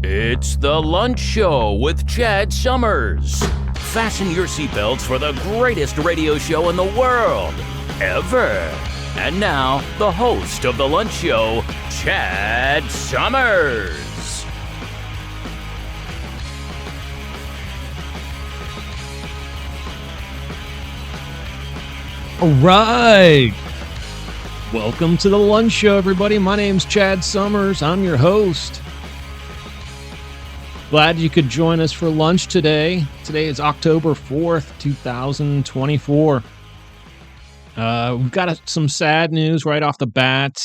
It's The Lunch Show with Chad Summers. Fasten your seatbelts for the greatest radio show in the world, ever. And now, the host of The Lunch Show, Chad Summers. All right. Welcome to The Lunch Show, everybody. My name's Chad Summers. I'm your host. Glad you could join us for lunch today. Today is October 4th, 2024. We've got some sad news right off the bat.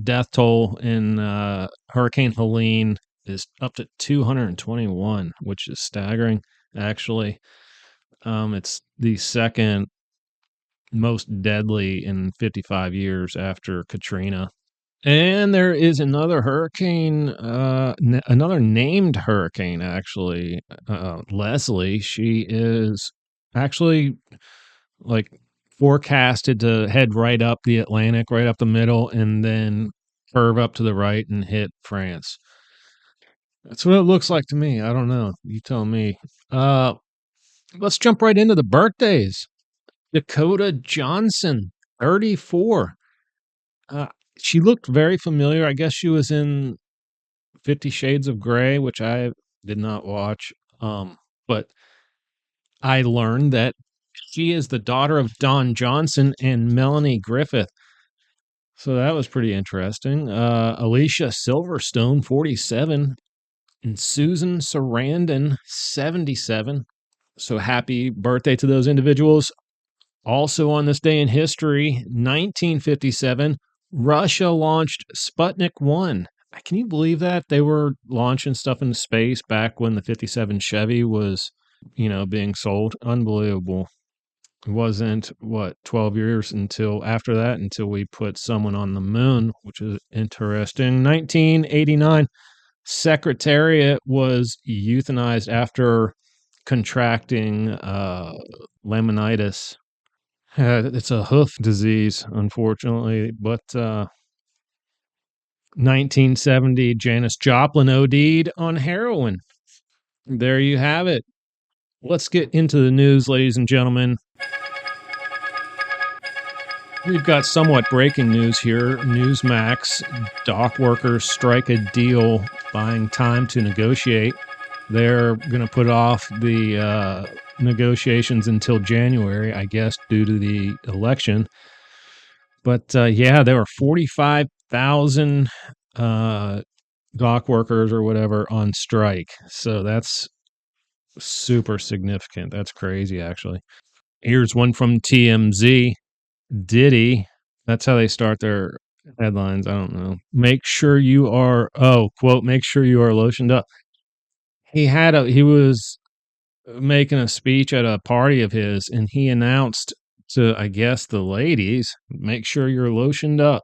Death toll in Hurricane Helene is up to 221, which is staggering, actually. It's the second most deadly in 55 years after Katrina. And there is another hurricane, another named hurricane, actually, Leslie. She is actually forecasted to head right up the Atlantic, right up the middle, and then curve up to the right and hit France. That's what it looks like to me. I don't know. You tell me. Let's jump right into the birthdays. Dakota Johnson, 34. She looked very familiar. I guess she was in 50 Shades of Grey, which I did not watch. But I learned that she is the daughter of Don Johnson and Melanie Griffith. So that was pretty interesting. Alicia Silverstone, 47. And Susan Sarandon, 77. So happy birthday to those individuals. Also on this day in history, 1957, Russia launched Sputnik 1. Can you believe that? They were launching stuff into space back when the 57 Chevy was, being sold. Unbelievable. It wasn't, 12 years until after that, until we put someone on the moon, which is interesting. 1989, Secretariat was euthanized after contracting laminitis. It's a hoof disease, unfortunately, but 1970, Janis Joplin OD'd on heroin. There you have it. Let's get into the news, ladies and gentlemen. We've got somewhat breaking news here. Newsmax, dock workers strike a deal, buying time to negotiate. They're going to put off the negotiations until January, I guess, due to the election. But there were 45,000 dock workers or whatever on strike. So that's super significant. That's crazy, actually. Here's one from TMZ. Diddy, that's how they start their headlines. I don't know. Make sure you are, quote, make sure you are lotioned up. He was making a speech at a party of his, and he announced to, I guess, the ladies, make sure you're lotioned up,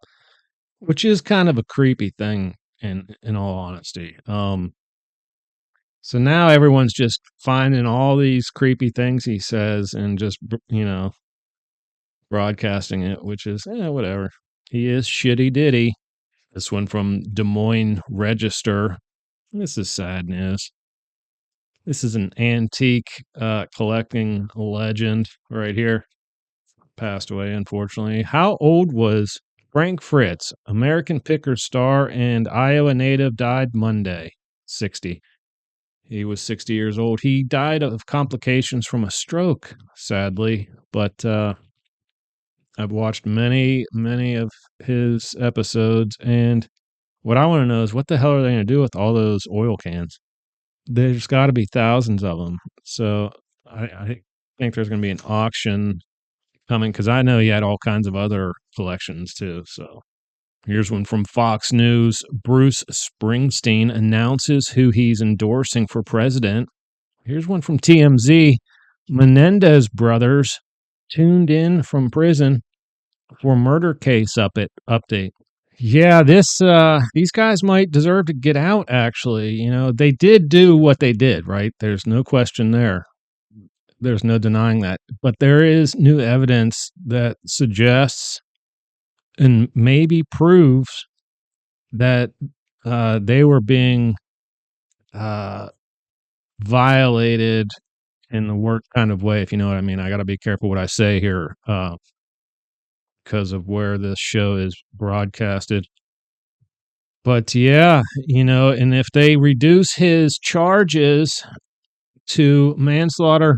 which is kind of a creepy thing in all honesty. So now everyone's just finding all these creepy things he says and just, broadcasting it, which is, whatever. He is shitty Diddy. This one from Des Moines Register. This is sad news. This is an antique collecting legend right here. Passed away, unfortunately. How old was Frank Fritz? American picker star and Iowa native, died Monday, 60. He was 60 years old. He died of complications from a stroke, sadly. But I've watched many of his episodes. And what I want to know is, what the hell are they going to do with all those oil cans? There's got to be thousands of them. So I think there's going to be an auction coming, because I know he had all kinds of other collections too. So here's one from Fox News. Bruce Springsteen announces who he's endorsing for president. Here's one from TMZ. Menendez brothers tuned in from prison for murder case update. Yeah, these guys might deserve to get out, actually. They did do what they did, right? There's no question there. There's no denying that. But there is new evidence that suggests and maybe proves that they were being violated in the worst kind of way, if you know what I mean. I got to be careful what I say here because of where this show is broadcasted. But yeah, and if they reduce his charges to manslaughter,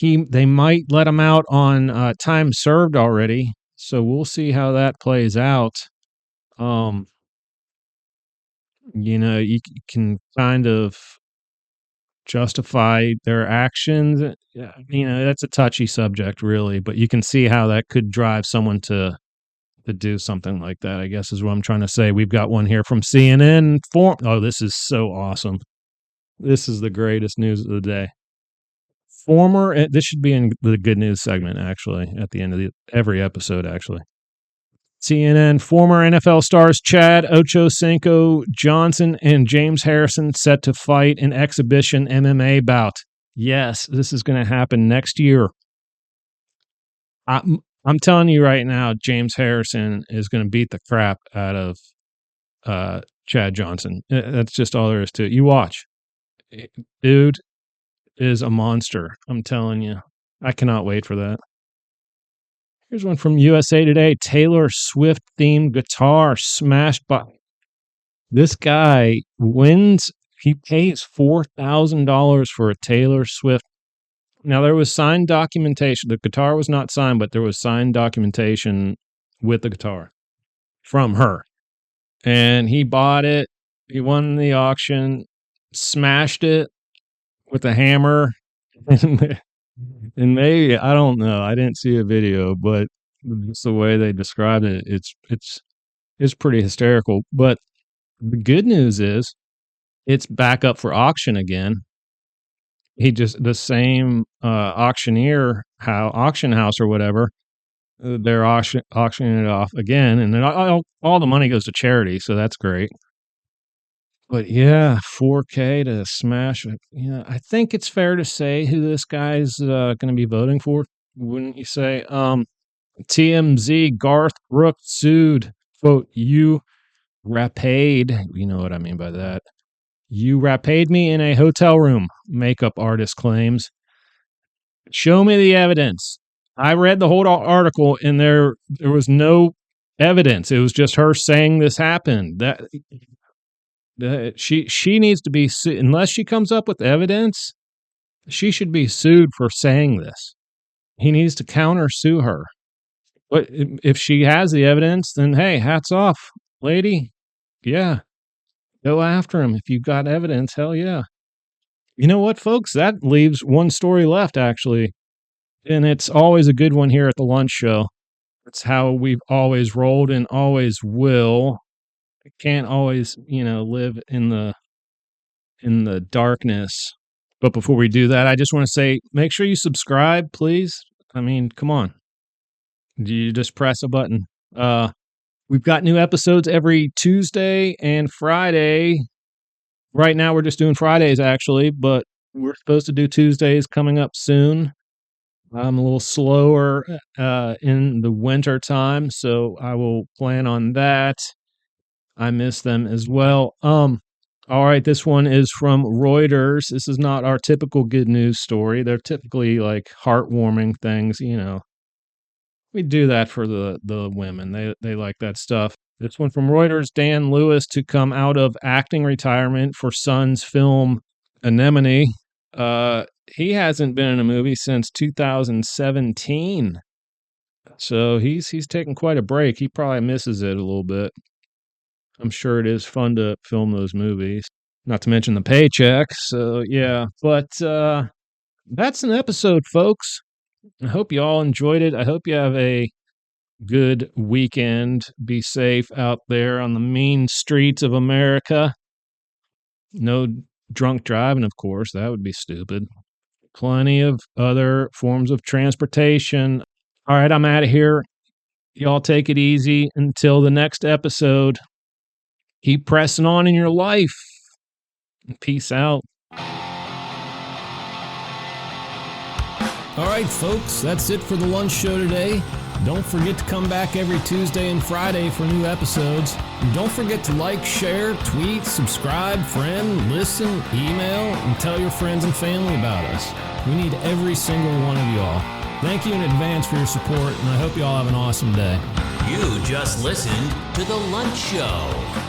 they might let him out on time served already. So we'll see how that plays out. You can kind of justify their actions. Yeah, that's a touchy subject, really, but you can see how that could drive someone to do something like that, I guess is what I'm trying to say. We've got one here from CNN. Oh, this is so awesome. This is the greatest news of the day. This should be in the good news segment, actually, at the end of every episode, actually. CNN, former NFL stars Chad Ochocinco Johnson and James Harrison set to fight an exhibition MMA bout. Yes, this is going to happen next year. I'm telling you right now, James Harrison is going to beat the crap out of Chad Johnson. That's just all there is to it. You watch. Dude is a monster. I'm telling you. I cannot wait for that. Here's one from USA Today. Taylor Swift themed guitar smashed by. This guy wins. He pays $4,000 for a Taylor Swift. Now, there was signed documentation. The guitar was not signed, but there was signed documentation with the guitar from her. And he bought it. He won the auction, smashed it with a hammer. And maybe, I don't know. I didn't see a video, but just the way they described it, it's pretty hysterical. But the good news is it's back up for auction again. The same auction house or whatever, they're auctioning it off again, and then all the money goes to charity, so that's great. But yeah, $4K to smash it. Yeah, I think it's fair to say who this guy's going to be voting for, wouldn't you say? TMZ, Garth Brooks sued, quote, "You rapaid," you know what I mean by that. "You rapaid me in a hotel room," makeup artist claims. "Show me the evidence." I read the whole article, and there was no evidence. It was just her saying this happened. She needs to be sued. Unless she comes up with evidence, she should be sued for saying this. He needs to counter sue her. But if she has the evidence, then hey, hats off, lady. Yeah, go after him. If you've got evidence, hell yeah. You know what, folks? That leaves one story left, actually. And it's always a good one here at the lunch show. It's how we've always rolled and always will. I can't always, live in the darkness. But before we do that, I just want to say, make sure you subscribe, please. I mean, come on. You just press a button. We've got new episodes every Tuesday and Friday. Right now, we're just doing Fridays, actually, but we're supposed to do Tuesdays coming up soon. I'm a little slower in the winter time, so I will plan on that. I miss them as well. All right, this one is from Reuters. This is not our typical good news story. They're typically like heartwarming things, We do that for the women. They like that stuff. This one from Reuters. Dan Lewis to come out of acting retirement for son's film Anemone. He hasn't been in a movie since 2017. So he's taking quite a break. He probably misses it a little bit. I'm sure it is fun to film those movies. Not to mention the paycheck. So yeah, but that's an episode, folks. I hope you all enjoyed it. I hope you have a good weekend. Be safe out there on the mean streets of America. No drunk driving, of course. That would be stupid. Plenty of other forms of transportation. All right, I'm out of here. Y'all take it easy until the next episode. Keep pressing on in your life. Peace out. All right, folks, that's it for the lunch show today. Don't forget to come back every Tuesday and Friday for new episodes. And don't forget to like, share, tweet, subscribe, friend, listen, email, and tell your friends and family about us. We need every single one of y'all. Thank you in advance for your support, and I hope you all have an awesome day. You just listened to The Lunch Show.